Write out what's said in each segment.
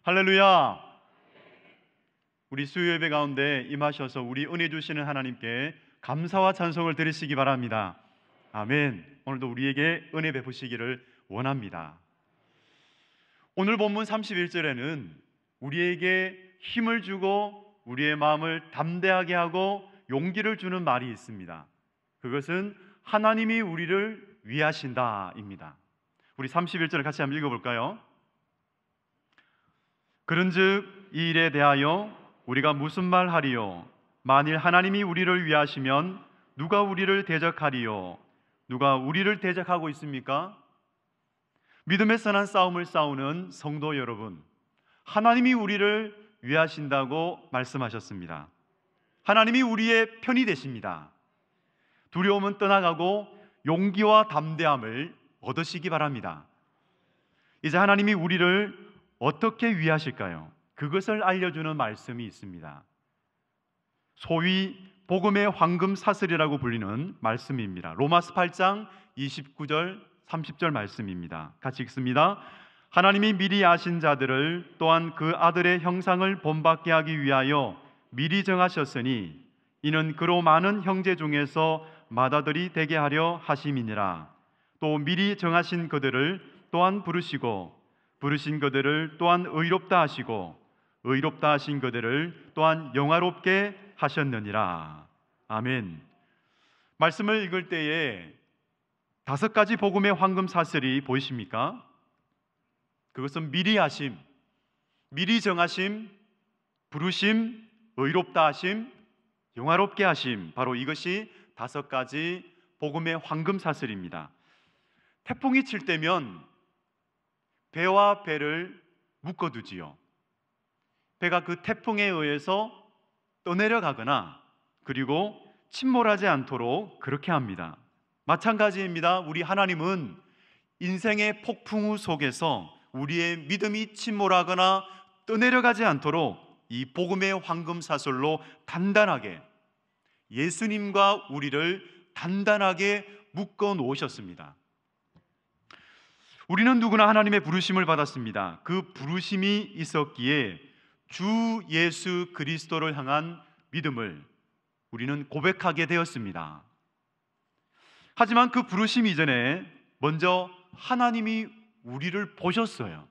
할렐루야. 우리 수요 예배 가운데 임하셔서 우리 은혜 주시는 하나님께 감사와 찬송을 드리시기 바랍니다. 아멘. 오늘도 우리에게 은혜 베푸시기를 원합니다. 오늘 본문 31절에는 우리에게 힘을 주고 우리의 마음을 담대하게 하고 용기를 주는 말이 있습니다. 그것은 하나님이 우리를 위하신다입니다. 우리 31절을 같이 한번 읽어볼까요? 그런즉 이 일에 대하여 우리가 무슨 말 하리요? 만일 하나님이 우리를 위하시면 누가 우리를 대적하리요? 누가 우리를 대적하고 있습니까? 믿음의 선한 싸움을 싸우는 성도 여러분, 하나님이 우리를 위하신다고 말씀하셨습니다. 하나님이 우리의 편이 되십니다. 두려움은 떠나가고 용기와 담대함을 얻으시기 바랍니다. 이제 하나님이 우리를 어떻게 위하실까요? 그것을 알려주는 말씀이 있습니다. 소위 복음의 황금 사슬이라고 불리는 말씀입니다. 로마서 8장 29절 30절 말씀입니다. 같이 읽습니다. 하나님이 미리 아신 자들을 또한 그 아들의 형상을 본받게 하기 위하여 미리 정하셨으니 이는 그로 많은 형제 중에서 맏아들이 되게 하려 하심이니라. 또 미리 정하신 그들을 또한 부르시고 부르신 그들을 또한 의롭다 하시고 의롭다 하신 그들을 또한 영화롭게 하셨느니라. 아멘. 말씀을 읽을 때에 5가지 복음의 황금 사슬이 보이십니까? 그것은 미리 하심, 미리 정하심, 부르심, 의롭다 하심, 영화롭게 하심, 바로 이것이 5가지 복음의 황금 사슬입니다. 태풍이 칠 때면 배와 배를 묶어두지요. 배가 그 태풍에 의해서 떠내려가거나 그리고 침몰하지 않도록 그렇게 합니다. 마찬가지입니다. 우리 하나님은 인생의 폭풍우 속에서 우리의 믿음이 침몰하거나 떠내려가지 않도록 이 복음의 황금 사슬로 단단하게 예수님과 우리를 단단하게 묶어 놓으셨습니다. 우리는 누구나 하나님의 부르심을 받았습니다. 그 부르심이 있었기에 주 예수 그리스도를 향한 믿음을 우리는 고백하게 되었습니다. 하지만 그 부르심 이전에 먼저 하나님이 우리를 보셨어요.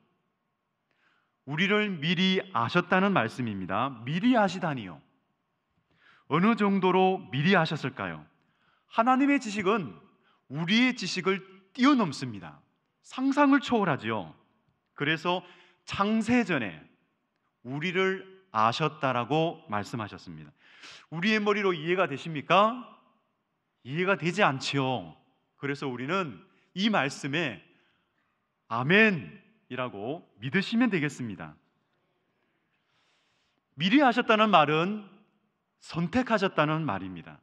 우리를 미리 아셨다는 말씀입니다. 미리 아시다니요. 어느 정도로 미리 아셨을까요? 하나님의 지식은 우리의 지식을 뛰어넘습니다. 상상을 초월하지요. 그래서 창세전에 우리를 아셨다라고 말씀하셨습니다. 우리의 머리로 이해가 되십니까? 이해가 되지 않지요. 그래서 우리는 이 말씀에 아멘이라고 믿으시면 되겠습니다. 미리 하셨다는 말은 선택하셨다는 말입니다.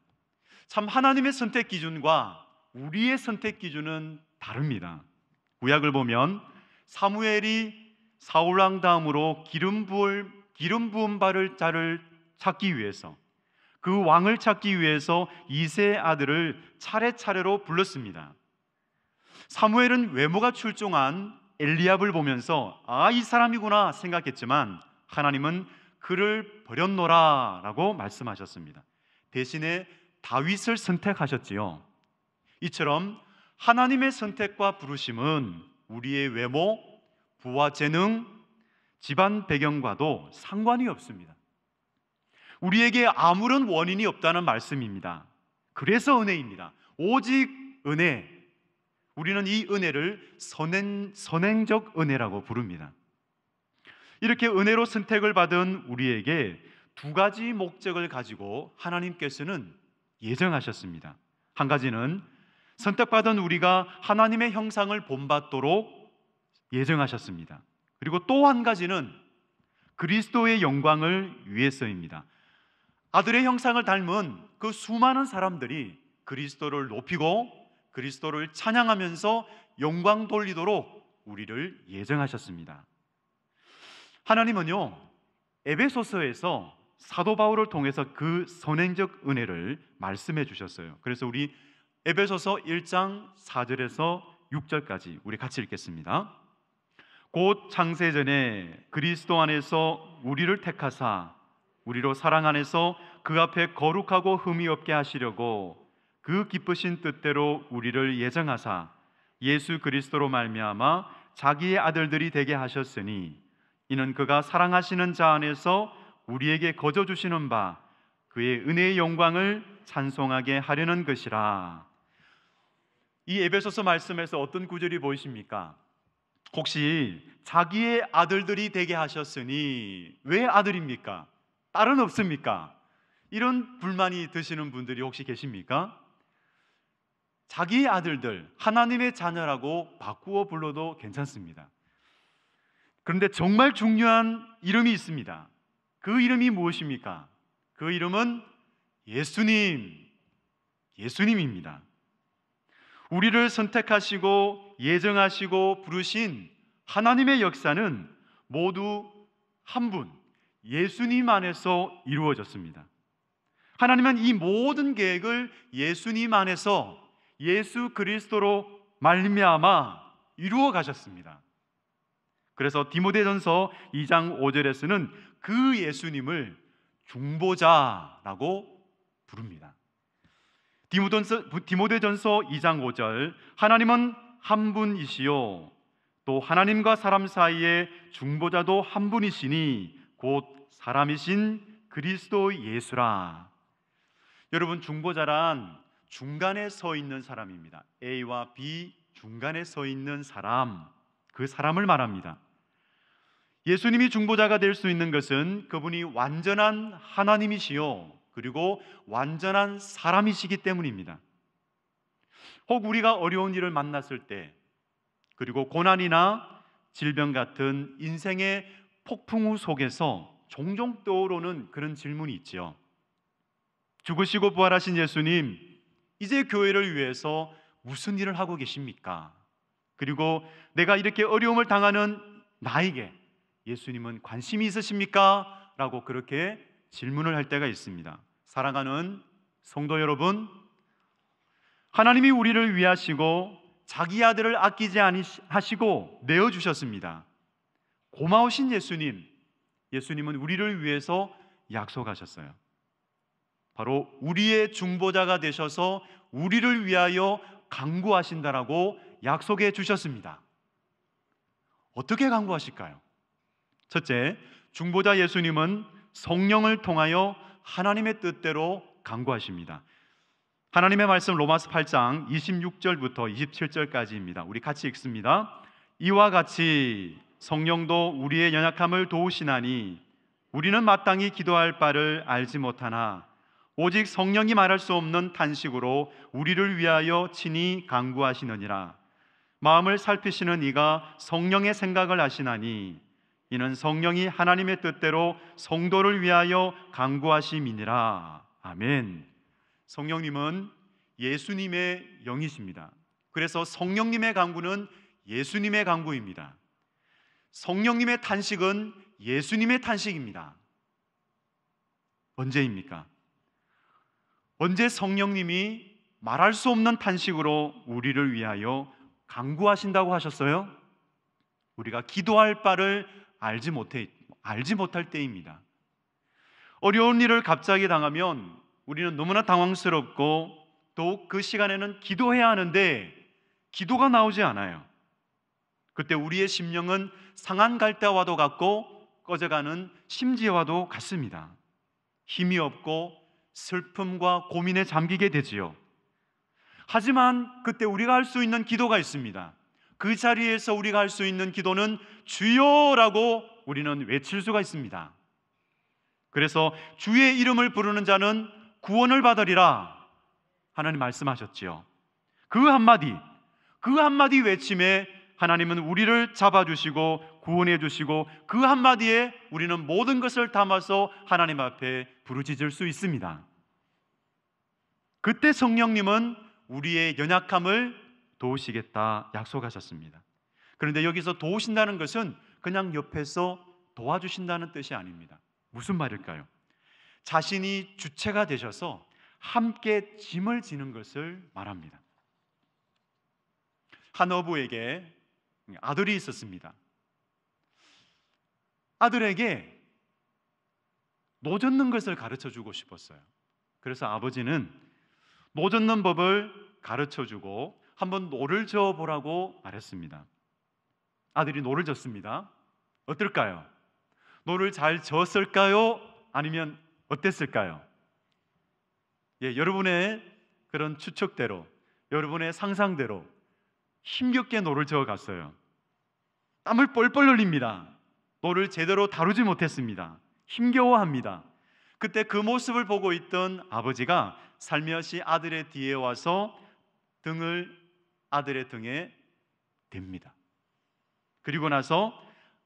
참 하나님의 선택 기준과 우리의 선택 기준은 다릅니다. 구약을 보면 사무엘이 사울 왕 다음으로 기름 부음 받을 자를 찾기 위해서 그 왕을 찾기 위해서 이새의 아들을 차례차례로 불렀습니다. 사무엘은 외모가 출중한 엘리압을 보면서 이 사람이구나 생각했지만 하나님은 그를 버렸노라 라고 말씀하셨습니다. 대신에 다윗을 선택하셨지요. 이처럼 하나님의 선택과 부르심은 우리의 외모, 부와 재능, 집안 배경과도 상관이 없습니다. 우리에게 아무런 원인이 없다는 말씀입니다. 그래서 은혜입니다. 오직 은혜. 우리는 이 은혜를 선행적 은혜라고 부릅니다. 이렇게 은혜로 선택을 받은 우리에게 2가지 목적을 가지고 하나님께서는 예정하셨습니다. 한 가지는 선택받은 우리가 하나님의 형상을 본받도록 예정하셨습니다. 그리고 또 한 가지는 그리스도의 영광을 위해서입니다. 아들의 형상을 닮은 그 수많은 사람들이 그리스도를 높이고 그리스도를 찬양하면서 영광 돌리도록 우리를 예정하셨습니다. 하나님은요, 에베소서에서 사도 바울을 통해서 그 선행적 은혜를 말씀해 주셨어요. 그래서 우리 에베소서 1장 4절에서 6절까지 우리 같이 읽겠습니다. 곧 창세전에 그리스도 안에서 우리를 택하사 우리로 사랑 안에서 그 앞에 거룩하고 흠이 없게 하시려고 그 기쁘신 뜻대로 우리를 예정하사 예수 그리스도로 말미암아 자기의 아들들이 되게 하셨으니 이는 그가 사랑하시는 자 안에서 우리에게 거저 주시는 바 그의 은혜의 영광을 찬송하게 하려는 것이라. 이 에베소서 말씀에서 어떤 구절이 보이십니까? 혹시 자기의 아들들이 되게 하셨으니 왜 아들입니까? 딸은 없습니까? 이런 불만이 드시는 분들이 혹시 계십니까? 자기의 아들들, 하나님의 자녀라고 바꾸어 불러도 괜찮습니다. 그런데 정말 중요한 이름이 있습니다. 그 이름이 무엇입니까? 그 이름은 예수님입니다. 우리를 선택하시고 예정하시고 부르신 하나님의 역사는 모두 한 분, 예수님 안에서 이루어졌습니다. 하나님은 이 모든 계획을 예수님 안에서 예수 그리스도로 말미암아 이루어 가셨습니다. 그래서 디모데전서 2장 5절에서는 그 예수님을 중보자라고 부릅니다. 디모데전서 2장 5절, 하나님은 한 분이시요 또 하나님과 사람 사이에 중보자도 한 분이시니 곧 사람이신 그리스도 예수라. 여러분, 중보자란 중간에 서 있는 사람입니다. A와 B 중간에 서 있는 사람, 그 사람을 말합니다. 예수님이 중보자가 될 수 있는 것은 그분이 완전한 하나님이시요 그리고 완전한 사람이시기 때문입니다. 혹 우리가 어려운 일을 만났을 때, 그리고 고난이나 질병 같은 인생의 폭풍우 속에서 종종 떠오르는 그런 질문이 있지요. 죽으시고 부활하신 예수님, 이제 교회를 위해서 무슨 일을 하고 계십니까? 그리고 내가 이렇게 어려움을 당하는 나에게 예수님은 관심이 있으십니까? 라고 그렇게 질문을 할 때가 있습니다. 사랑하는 성도 여러분, 하나님이 우리를 위하시고 자기 아들을 아끼지 아니하시고 내어주셨습니다. 고마우신 예수님은 우리를 위해서 약속하셨어요. 바로 우리의 중보자가 되셔서 우리를 위하여 간구하신다라고 약속해 주셨습니다. 어떻게 간구하실까요? 첫째, 중보자 예수님은 성령을 통하여 하나님의 뜻대로 간구하십니다. 하나님의 말씀 로마서 8장 26절부터 27절까지입니다. 우리 같이 읽습니다. 이와 같이 성령도 우리의 연약함을 도우시나니 우리는 마땅히 기도할 바를 알지 못하나 오직 성령이 말할 수 없는 탄식으로 우리를 위하여 친히 간구하시느니라. 마음을 살피시는 이가 성령의 생각을 아시나니 이는 성령이 하나님의 뜻대로 성도를 위하여 간구하심이니라. 아멘. 성령님은 예수님의 영이십니다. 그래서 성령님의 간구는 예수님의 간구입니다. 성령님의 탄식은 예수님의 탄식입니다. 언제입니까? 언제 성령님이 말할 수 없는 탄식으로 우리를 위하여 간구하신다고 하셨어요? 우리가 기도할 바를 알지 못할 때입니다. 어려운 일을 갑자기 당하면 우리는 너무나 당황스럽고 또 그 시간에는 기도해야 하는데 기도가 나오지 않아요. 그때 우리의 심령은 상한 갈대와도 같고 꺼져가는 심지와도 같습니다. 힘이 없고 슬픔과 고민에 잠기게 되지요. 하지만 그때 우리가 할 수 있는 기도가 있습니다. 그 자리에서 우리가 할 수 있는 기도는 주여라고 우리는 외칠 수가 있습니다. 그래서 주의 이름을 부르는 자는 구원을 받으리라 하나님 말씀하셨지요. 그 한마디 외침에 하나님은 우리를 잡아주시고 구원해 주시고 그 한마디에 우리는 모든 것을 담아서 하나님 앞에 부르짖을 수 있습니다. 그때 성령님은 우리의 연약함을 도우시겠다 약속하셨습니다. 그런데 여기서 도우신다는 것은 그냥 옆에서 도와주신다는 뜻이 아닙니다. 무슨 말일까요? 자신이 주체가 되셔서 함께 짐을 지는 것을 말합니다. 한 어부에게 아들이 있었습니다. 아들에게 노 젓는 것을 가르쳐 주고 싶었어요. 그래서 아버지는 노 젓는 법을 가르쳐 주고 한번 노를 저어 보라고 말했습니다. 아들이 노를 젓습니다. 어떨까요? 노를 잘 저었을까요? 아니면 어땠을까요? 여러분의 그런 추측대로, 여러분의 상상대로 힘겹게 노를 저어 갔어요. 땀을 뻘뻘 흘립니다. 노를 제대로 다루지 못했습니다. 힘겨워합니다. 그때 그 모습을 보고 있던 아버지가 살며시 아들의 뒤에 와서 등을 아들의 등에 댑니다. 그리고 나서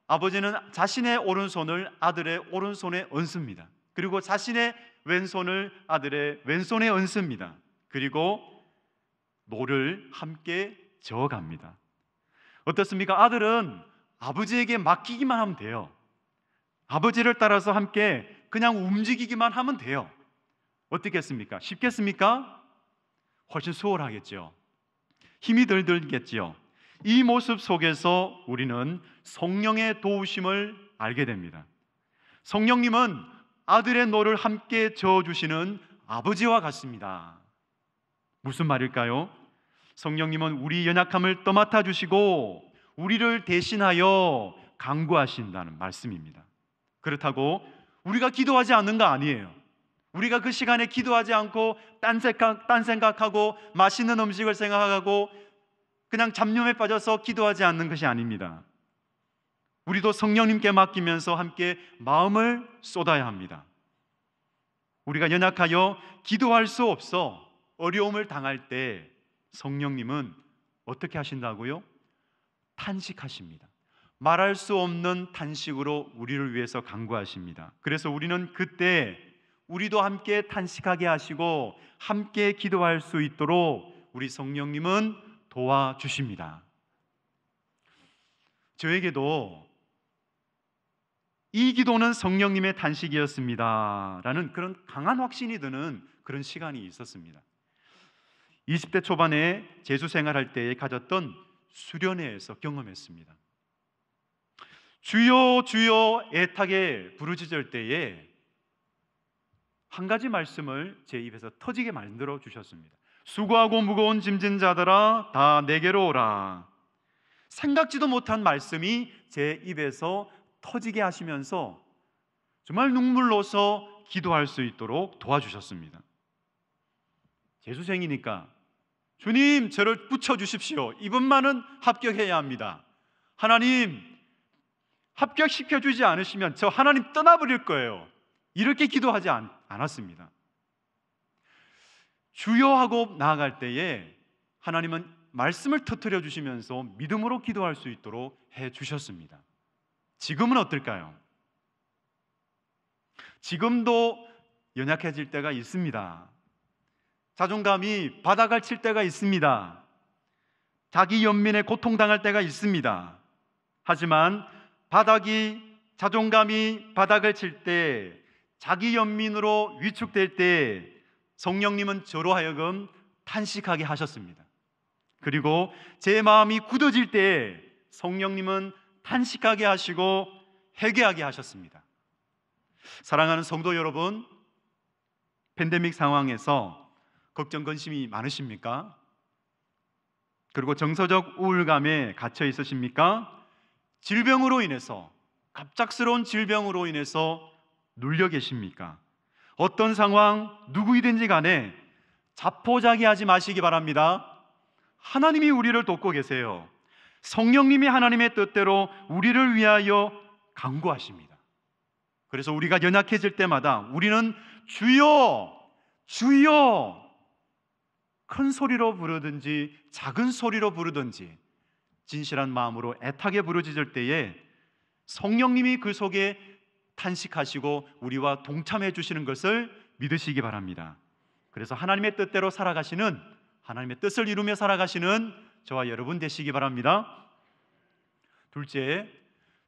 아버지는 자신의 오른손을 아들의 오른손에 얹습니다. 그리고 자신의 왼손을 아들의 왼손에 얹습니다. 그리고 노를 함께 저어갑니다. 어떻습니까? 아들은 아버지에게 맡기기만 하면 돼요. 아버지를 따라서 함께 그냥 움직이기만 하면 돼요. 어떻겠습니까? 쉽겠습니까? 훨씬 수월하겠죠. 힘이 덜 들겠죠. 이 모습 속에서 우리는 성령의 도우심을 알게 됩니다. 성령님은 아들의 노를 함께 저어주시는 아버지와 같습니다. 무슨 말일까요? 성령님은 우리 연약함을 떠맡아 주시고 우리를 대신하여 간구하신다는 말씀입니다. 그렇다고 우리가 기도하지 않는 거 아니에요. 우리가 그 시간에 기도하지 않고 딴 생각하고 맛있는 음식을 생각하고 그냥 잡념에 빠져서 기도하지 않는 것이 아닙니다. 우리도 성령님께 맡기면서 함께 마음을 쏟아야 합니다. 우리가 연약하여 기도할 수 없어 어려움을 당할 때 성령님은 어떻게 하신다고요? 탄식하십니다. 말할 수 없는 탄식으로 우리를 위해서 간구하십니다. 그래서 우리는 그때 우리도 함께 탄식하게 하시고 함께 기도할 수 있도록 우리 성령님은 도와주십니다. 저에게도 이 기도는 성령님의 탄식이었습니다 라는 그런 강한 확신이 드는 그런 시간이 있었습니다. 20대 초반에 재수 생활할 때에 가졌던 수련회에서 경험했습니다. 주여 주여 애타게 부르짖을 때에 한 가지 말씀을 제 입에서 터지게 만들어 주셨습니다. 수고하고 무거운 짐진 자들아 다 내게로 오라. 생각지도 못한 말씀이 제 입에서 터지게 하시면서 정말 눈물로서 기도할 수 있도록 도와주셨습니다. 재수생이니까 주님 저를 붙여주십시오. 이번만은 합격해야 합니다. 하나님 합격시켜주지 않으시면 저 하나님 떠나버릴 거예요. 이렇게 기도하지 않았습니다. 주여 하고 나아갈 때에 하나님은 말씀을 터뜨려 주시면서 믿음으로 기도할 수 있도록 해주셨습니다. 지금은 어떨까요? 지금도 연약해질 때가 있습니다. 자존감이 바닥을 칠 때가 있습니다. 자기 연민에 고통당할 때가 있습니다. 하지만 자존감이 바닥을 칠 때, 자기 연민으로 위축될 때 성령님은 저로 하여금 탄식하게 하셨습니다. 그리고 제 마음이 굳어질 때 성령님은 탄식하게 하시고 회개하게 하셨습니다. 사랑하는 성도 여러분, 팬데믹 상황에서 걱정, 근심이 많으십니까? 그리고 정서적 우울감에 갇혀 있으십니까? 질병으로 인해서, 갑작스러운 질병으로 인해서 눌려 계십니까? 어떤 상황, 누구이든지 간에 자포자기하지 마시기 바랍니다. 하나님이 우리를 돕고 계세요. 성령님이 하나님의 뜻대로 우리를 위하여 간구하십니다. 그래서 우리가 연약해질 때마다 우리는 주여, 주여 큰 소리로 부르든지 작은 소리로 부르든지 진실한 마음으로 애타게 부르짖을 때에 성령님이 그 속에 탄식하시고 우리와 동참해 주시는 것을 믿으시기 바랍니다. 그래서 하나님의 뜻대로 살아가시는, 하나님의 뜻을 이루며 살아가시는 저와 여러분 되시기 바랍니다. 둘째,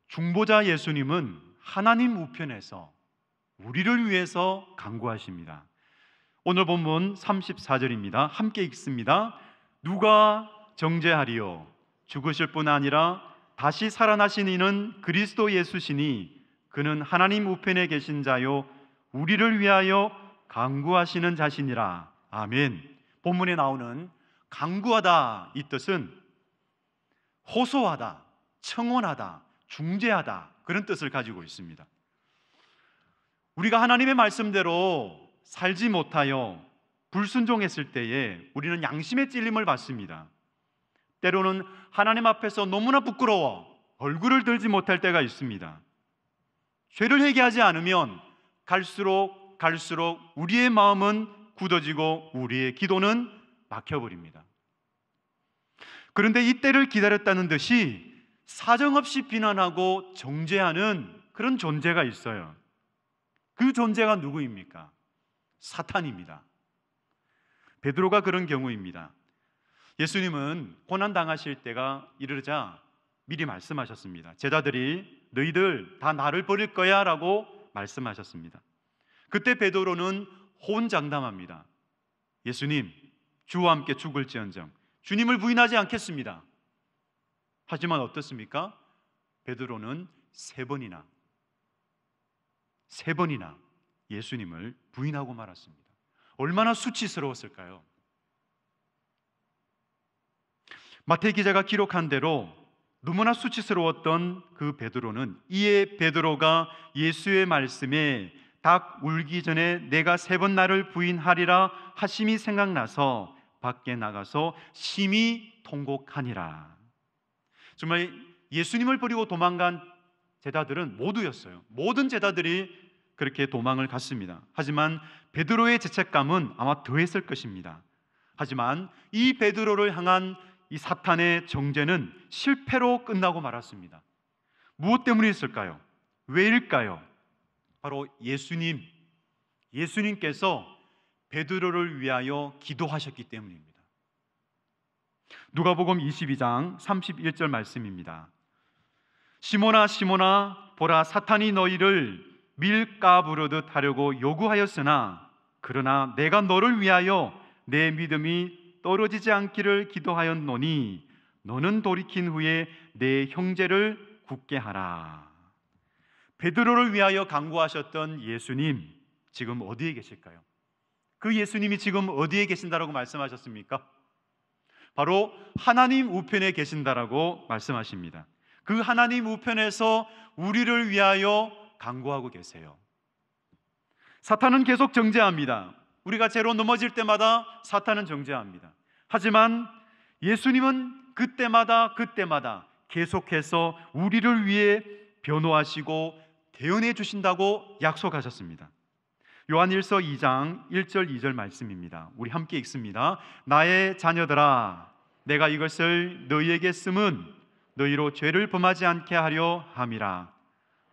중보자 예수님은 하나님 우편에서 우리를 위해서 간구하십니다. 오늘 본문 34절입니다. 함께 읽습니다. 누가 정죄하리요? 죽으실 뿐 아니라 다시 살아나신 이는 그리스도 예수시니 그는 하나님 우편에 계신 자요 우리를 위하여 간구하시는 자시니라. 아멘. 본문에 나오는 간구하다 이 뜻은 호소하다, 청원하다, 중재하다 그런 뜻을 가지고 있습니다. 우리가 하나님의 말씀대로 살지 못하여 불순종했을 때에 우리는 양심의 찔림을 받습니다. 때로는 하나님 앞에서 너무나 부끄러워 얼굴을 들지 못할 때가 있습니다. 죄를 회개하지 않으면 갈수록 우리의 마음은 굳어지고 우리의 기도는 막혀버립니다. 그런데 이때를 기다렸다는 듯이 사정없이 비난하고 정죄하는 그런 존재가 있어요. 그 존재가 누구입니까? 사탄입니다. 베드로가 그런 경우입니다. 예수님은 고난당하실 때가 이르자 미리 말씀하셨습니다. 제자들이 너희들 다 나를 버릴 거야 라고 말씀하셨습니다. 그때 베드로는 호언장담합니다. 예수님, 주와 함께 죽을지언정 주님을 부인하지 않겠습니다. 하지만 어떻습니까? 베드로는 세 번이나 예수님을 부인하고 말았습니다. 얼마나 수치스러웠을까요? 마태 기자가 기록한 대로 너무나 수치스러웠던 그 베드로는 이에 베드로가 예수의 말씀에 닭 울기 전에 내가 세 번 나를 부인하리라 하심이 생각나서 밖에 나가서 심히 통곡하니라. 정말 예수님을 버리고 도망간 제자들은 모두였어요. 모든 제자들이 그렇게 도망을 갔습니다. 하지만 베드로의 죄책감은 아마 더했을 것입니다. 하지만 이 베드로를 향한 이 사탄의 정죄는 실패로 끝나고 말았습니다. 무엇 때문이었을까요? 왜일까요? 바로 예수님께서 베드로를 위하여 기도하셨기 때문입니다. 누가복음 22장 31절 말씀입니다. 시몬아 시몬아 보라 사탄이 너희를 밀가부르듯 하려고 요구하였으나 그러나 내가 너를 위하여 내 믿음이 떨어지지 않기를 기도하였노니 너는 돌이킨 후에 내 형제를 굳게 하라. 베드로를 위하여 간구하셨던 예수님 지금 어디에 계실까요? 그 예수님이 지금 어디에 계신다라고 말씀하셨습니까? 바로 하나님 우편에 계신다라고 말씀하십니다. 그 하나님 우편에서 우리를 위하여 간구하고 계세요. 사탄은 계속 정죄합니다. 우리가 죄로 넘어질 때마다 사탄은 정죄합니다. 하지만 예수님은 그때마다 계속해서 우리를 위해 변호하시고 대언해 주신다고 약속하셨습니다. 요한일서 2장 1절 2절 말씀입니다. 우리 함께 읽습니다. 나의 자녀들아 내가 이것을 너희에게 쓰면 너희로 죄를 범하지 않게 하려 함이라.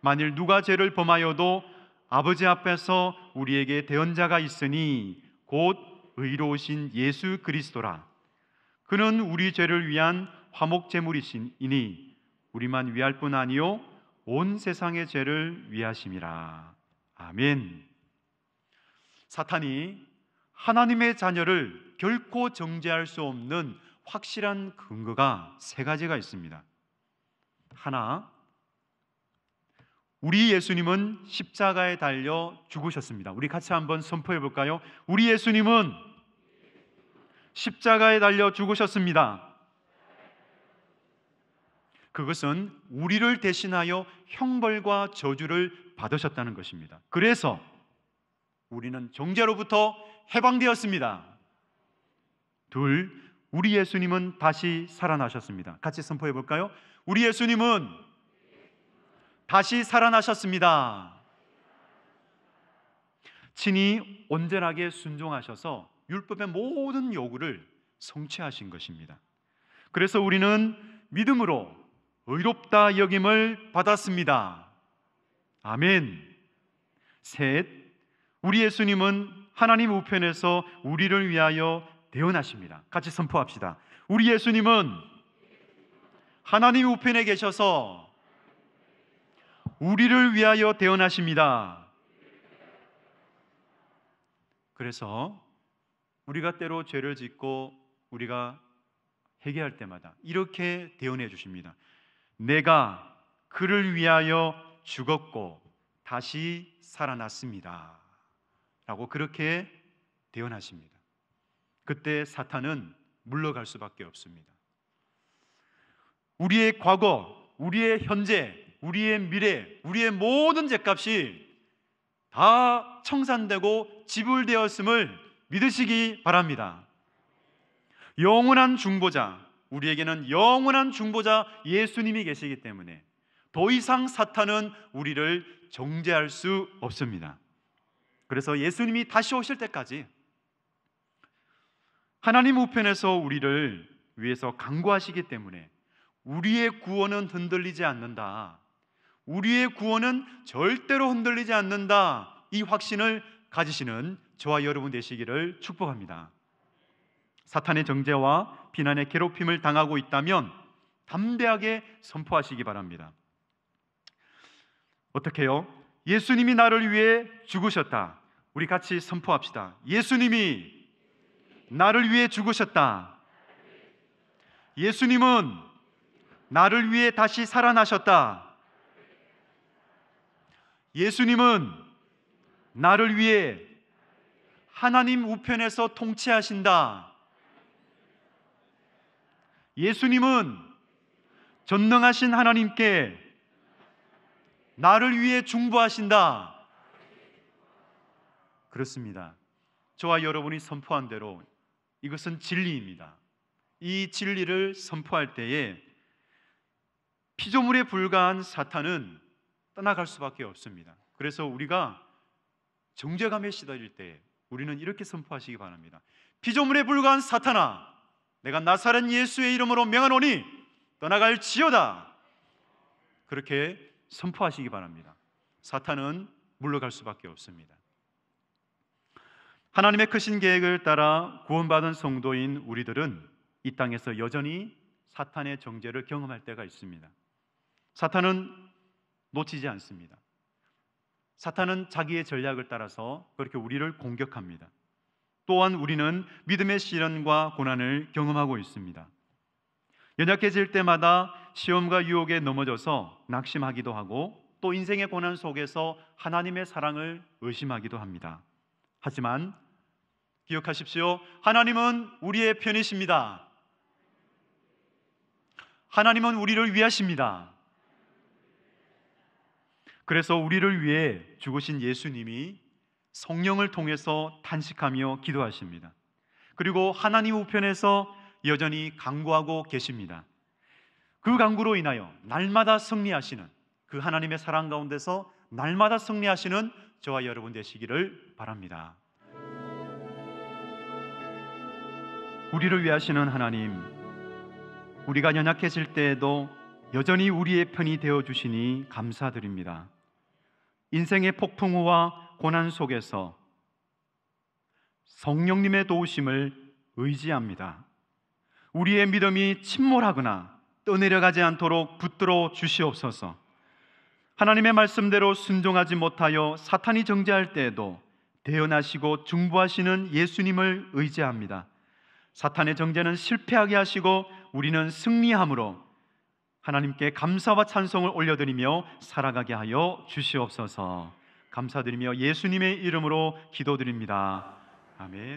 만일 누가 죄를 범하여도 아버지 앞에서 우리에게 대언자가 있으니 곧 의로우신 예수 그리스도라. 그는 우리 죄를 위한 화목제물이시니 우리만 위할 뿐 아니요 온 세상의 죄를 위하심이라. 아멘. 사탄이 하나님의 자녀를 결코 정죄할 수 없는 확실한 근거가 세 가지가 있습니다. 하나, 우리 예수님은 십자가에 달려 죽으셨습니다. 우리 같이 한번 선포해 볼까요? 우리 예수님은 십자가에 달려 죽으셨습니다. 그것은 우리를 대신하여 형벌과 저주를 받으셨다는 것입니다. 그래서 우리는 정죄로부터 해방되었습니다. 둘, 우리 예수님은 다시 살아나셨습니다. 같이 선포해 볼까요? 우리 예수님은 다시 살아나셨습니다. 친히 온전하게 순종하셔서 율법의 모든 요구를 성취하신 것입니다. 그래서 우리는 믿음으로 의롭다 여김을 받았습니다. 아멘. 셋, 우리 예수님은 하나님 우편에서 우리를 위하여 대언하십니다. 같이 선포합시다. 우리 예수님은 하나님 우편에 계셔서 우리를 위하여 대언하십니다. 그래서 우리가 때로 죄를 짓고 우리가 회개할 때마다 이렇게 대언해 주십니다. 내가 그를 위하여 죽었고 다시 살아났습니다 라고 그렇게 대언하십니다. 그때 사탄은 물러갈 수밖에 없습니다. 우리의 과거, 우리의 현재, 우리의 미래, 우리의 모든 죄값이 다 청산되고 지불되었음을 믿으시기 바랍니다. 영원한 중보자, 우리에게는 영원한 중보자 예수님이 계시기 때문에 더 이상 사탄은 우리를 정죄할 수 없습니다. 그래서 예수님이 다시 오실 때까지 하나님 우편에서 우리를 위해서 강구하시기 때문에 우리의 구원은 흔들리지 않는다, 우리의 구원은 절대로 흔들리지 않는다, 이 확신을 가지시는 저와 여러분 되시기를 축복합니다. 사탄의 정죄와 비난의 괴롭힘을 당하고 있다면 담대하게 선포하시기 바랍니다. 어떻게요? 예수님이 나를 위해 죽으셨다. 우리 같이 선포합시다. 예수님이 나를 위해 죽으셨다. 예수님은 나를 위해 다시 살아나셨다. 예수님은 나를 위해 하나님 우편에서 통치하신다. 예수님은 전능하신 하나님께 나를 위해 중보하신다. 그렇습니다. 저와 여러분이 선포한 대로 이것은 진리입니다. 이 진리를 선포할 때에 피조물에 불과한 사탄은 떠나갈 수밖에 없습니다. 그래서 우리가 정죄감에 시달릴 때 우리는 이렇게 선포하시기 바랍니다. 피조물에 불과한 사탄아, 내가 나사렛 예수의 이름으로 명하노니 떠나갈지어다. 그렇게 선포하시기 바랍니다. 사탄은 물러갈 수밖에 없습니다. 하나님의 크신 계획을 따라 구원받은 성도인 우리들은 이 땅에서 여전히 사탄의 정죄를 경험할 때가 있습니다. 사탄은 놓치지 않습니다. 사탄은 자기의 전략을 따라서 그렇게 우리를 공격합니다. 또한 우리는 믿음의 시련과 고난을 경험하고 있습니다. 연약해질 때마다 시험과 유혹에 넘어져서 낙심하기도 하고 또 인생의 고난 속에서 하나님의 사랑을 의심하기도 합니다. 하지만 기억하십시오. 하나님은 우리의 편이십니다. 하나님은 우리를 위하십니다. 그래서 우리를 위해 죽으신 예수님이 성령을 통해서 탄식하며 기도하십니다. 그리고 하나님 우편에서 여전히 간구하고 계십니다. 그 간구로 인하여 날마다 승리하시는, 그 하나님의 사랑 가운데서 날마다 승리하시는 저와 여러분 되시기를 바랍니다. 우리를 위하시는 하나님, 우리가 연약해질 때에도 여전히 우리의 편이 되어주시니 감사드립니다. 인생의 폭풍우와 고난 속에서 성령님의 도우심을 의지합니다. 우리의 믿음이 침몰하거나 떠내려가지 않도록 붙들어 주시옵소서. 하나님의 말씀대로 순종하지 못하여 사탄이 정죄할 때에도 대언하시고 중보하시는 예수님을 의지합니다. 사탄의 정죄는 실패하게 하시고 우리는 승리함으로 하나님께 감사와 찬송을 올려드리며 살아가게 하여 주시옵소서. 감사드리며 예수님의 이름으로 기도드립니다. 아멘.